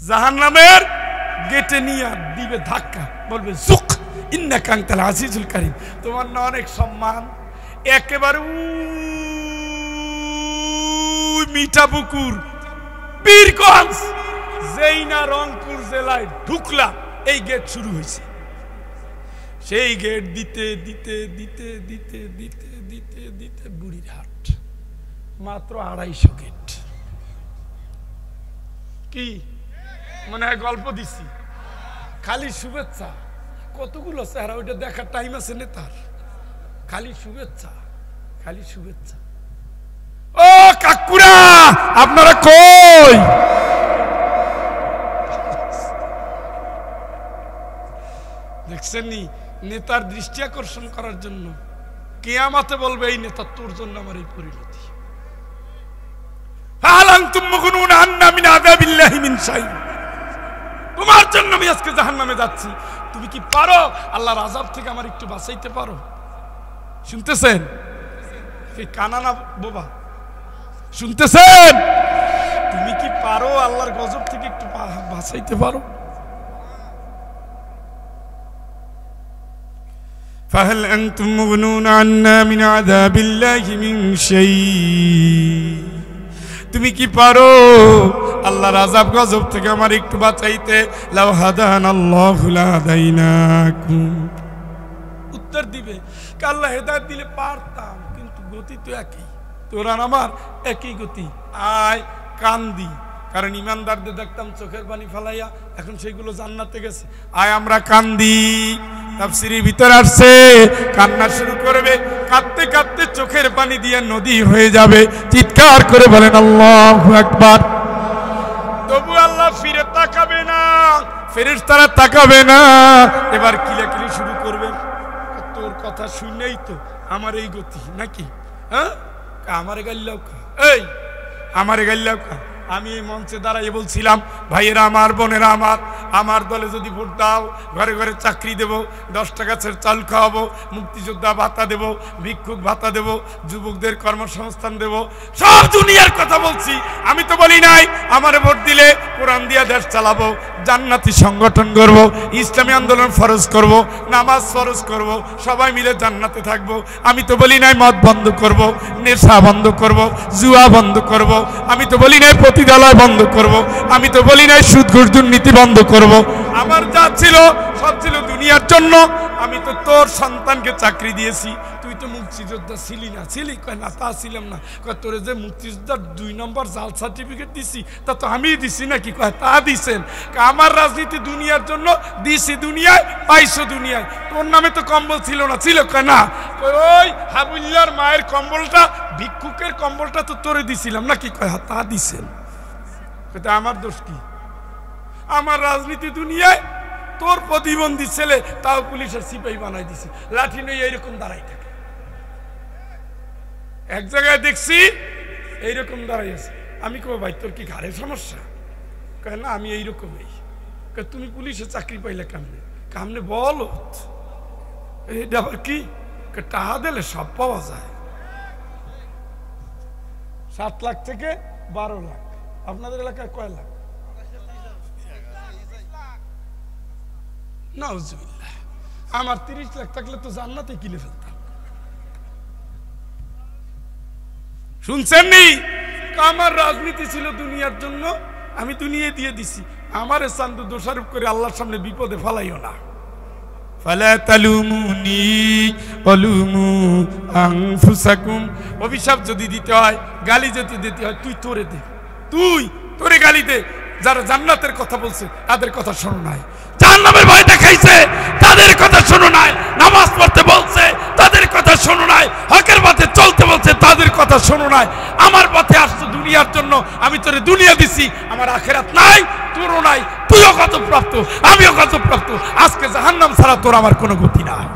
জাহান্নামের গেটে নিয়ে দিবে ধাক্কা, বলবে জুক ইন্নাকা আনতাল আজিজুল কারীম, তোমার না অনেক সম্মান। একেবারে মিঠাপুকুর বীরগঞ্জ যেই না রংপুর জেলায় ঢুকলাম, এই গেট শুরু হয়েছে। সেই গেট দিতে দিতে দিতে দিতে দিতে দিতে দিতে বুড়িরহাট, মাত্র 250 গেট। কি মনে হয় গল্প দিছি? খালি শুভেচ্ছা, কতগুলো চেহারা, ওইটা দেখার টাইম আছে নেতার? খালি শুভেচ্ছা, খালি শুভেচ্ছা। ও কাকুরা, আপনারা কই? দেখছেন নি, নেতার দৃষ্টি আকর্ষণ করার জন্য কিয়ামতে বলবে এই নেতা তোর জন্য আমার এই পরিণতি। তোমার জন্য আমি আজকে জাহান্নামে যাচ্ছি, তুমি কি পারো আল্লাহর আযাব থেকে আমার একটু বাঁচাইতে পারো? শুনতেছেন? কানা না বোবা? শুনতেছেন? তুমি কি পারো আল্লাহর গজব থেকে একটু বাঁচাইতে পারো? ফাহাল আনতুম মুগনুন আন্না মিন আযাবিল্লাহি মিন শাই, তুমি কি পারো আল্লাহর আযাব গজব থেকে আমার একটু বাঁচাইতে? লাউ হাদানাল্লাহু লাহাদাইনাকুম, উত্তর দিবে আল্লাহ হেদায়েত দিলে পারতাম, কিন্তু গতি তো একই, তোর আর আমার একই গতি। আয় কান্দি, কারণ ইমানদারদের দেখতাম চোখের পানি ফেলাইয়া, এখন সেইগুলো জান্নাতে গেছে। আয় আমরা কান্দি। তাফসীরের ভিতরে আসছে কান্না শুরু করবে, কাঁদতে কাঁদতে চোখের পানি দিয়ে নদী হয়ে যাবে, চিৎকার করে বলেন আল্লাহু আকবার। তবু আল্লাহ ফিরে তাকাবে না, ফেরেশতারা তাকাবে না, এবার কিলাকিলি শুরু করবে। তোর কথা শুনেই তো আমার এই গতি নাকি? হ্যাঁ, আমারে গাইলাও কা, এই আমারে গাইলাও কা। আমি এই মঞ্চে দাঁড়াই বলছিলাম, ভাইয়েরা আমার, বোনেরা আমার, আমার দলে যদি ভোট দাও, ঘরে ঘরে চাকরি দেব, 10 টাকা চাল খাওয়াবো, মুক্তিযোদ্ধা ভাতা দেব, ভিক্ষুক ভাতা দেব, যুবকদের কর্মসংস্থান দেব, সব দুনিয়ার কথা বলছি। আমি তো বলি নাই আমারে ভোট দিলে কোরআন দিয়া দেশ চালাবো, জান্নাতি সংগঠন করব, ইসলামী আন্দোলন ফরজ করব, নামাজ ফরজ করব, সবাই মিলে জান্নাতে থাকবো। আমি তো বলি নাই মদ বন্ধ করব, নেশা বন্ধ করব, জুয়া বন্ধ করব। আমি তো বলি নাই পতিতালয় বন্ধ করব। আমি তো বলি নাই সুদ ঘুষ দুর্নীতি বন্ধ করব। আমার যা ছিল সব ছিল দুনিয়ার জন্য। আমি তো তোর সন্তানকে চাকরি দিয়েছি, তুই তো মুক্তিযোদ্ধা ছিলি না? ছিলি? কয় না, তা ছিলাম না। কয় তোরে যে মুক্তিযোদ্ধার 2 নম্বর জাল সার্টিফিকেট দিছি, তা তো আমি দিছি নাকি? কয় তা দিছেন। আমার রাজনীতি দুনিয়ার জন্য দিছি, দুনিয়ায় পাইছো দুনিয়ায়। তোর নামে তো কম্বল ছিল না? ছিল? কয় না। ওই হাবুল্লার মায়ের কম্বলটা, ভিক্ষুকের কম্বলটা তো তোরে দিছিলাম নাকি? কয় তা দিছেন। আমার দোষ কি? আমার রাজনীতি দুনিয়ায় তোর প্রতিবন্ধী ছেলে তাও পুলিশের সিপাহী বানাই দিছে, লাঠি নিয়ে এইরকম দাঁড়াই থাকে। এক জায়গায় দেখছি এইরকম দাঁড়াই আছে। আমি কই ভাই তোর কি ঘাড়ের সমস্যা? কয় না, আমি এইরকমই। তুমি পুলিশে চাকরি পাইলে কেমনে? কেমনে বলো? এটা আবার কি? টাকা দিলে সব পাওয়া যায়। 7 লাখ থেকে 12 লাখ। আপনাদের এলাকায় কয় লাখ? নাউজুবিল্লাহ। আমার 30 লাখ থাকলে তো জান্নাতে কিনে ফেলতাম। শুনছেন নি? আমার রাজনীতি ছিল দুনিয়ার জন্য, আমি দুনিয়ায় দিয়ে দিছি। আমারে চান্দু দোষারোপ করে আল্লাহর সামনে বিপদে ফেলাইও না। ফালা তালুমুনি ওয়ালুমু আনফুসাকুম। অভিশাপ যদি দিতে হয়, গালি যদি দিতে হয়, তুই তোরে দে, তুই তোরে গালি দে। যারা জান্নাতের কথা বলছে তাদের কথা শোনো নাই, জাহান্নামের ভয় দেখাইছে তাদের কথা শোনো নাই, নামাজ পড়তে বলছে তাদের কথা শোনো নাই, হকের পথে চলতে বলছে তাদের কথা শোনো নাই। আমার পথে আসছো দুনিয়ার জন্য, আমি তোরে দুনিয়া দিছি, আমার আখিরাত নাই, তোরও নাই। তুইও কত প্রাপ্ত, আমিও কত প্রাপ্ত। আজকে জাহান্নাম ছাড়া তোর আমার কোনো গতি নাই।